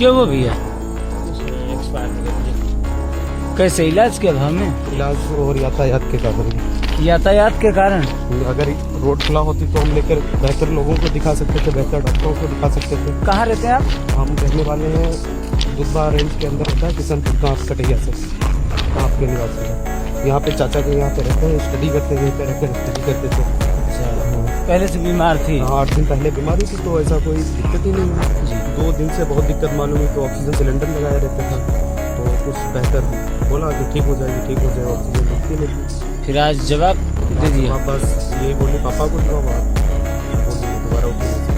क्यों वो भैया? एक्सपायर हो गए। कैसे, इलाज के अभाव में? इलाज और यातायात के कारण। यातायात के कारण? अगर रोड खुला होती तो हम लेकर बेहतर लोगों को दिखा सकते थे, बेहतर डॉक्टरों को दिखा सकते थे। कहाँ रहते हैं आप? हम रहने वाले हैं दुधवा रेंज के अंदर रहता है, किशनपुर गाँव कटैया से आपके निवासी है। यहाँ पे चाचा के यहाँ पे रहते हैं, स्टडी करते हैं, यहीं पे रहकर स्टडी करते थे। पहले से बीमार थी? 8 दिन पहले बीमारी थी तो ऐसा कोई दिक्कत ही नहीं हुई जी। 2 दिन से बहुत दिक्कत मालूम हुई तो ऑक्सीजन सिलेंडर लगाया रहता था, तो कुछ बेहतर बोला कि ठीक हो जाएगी, ठीक हो जाएगी, ऑक्सीजन लगती नहीं। फिर आज जवाब दे दिया? बस यही बोली पापा को, जवाब बोली दोबारा उठी।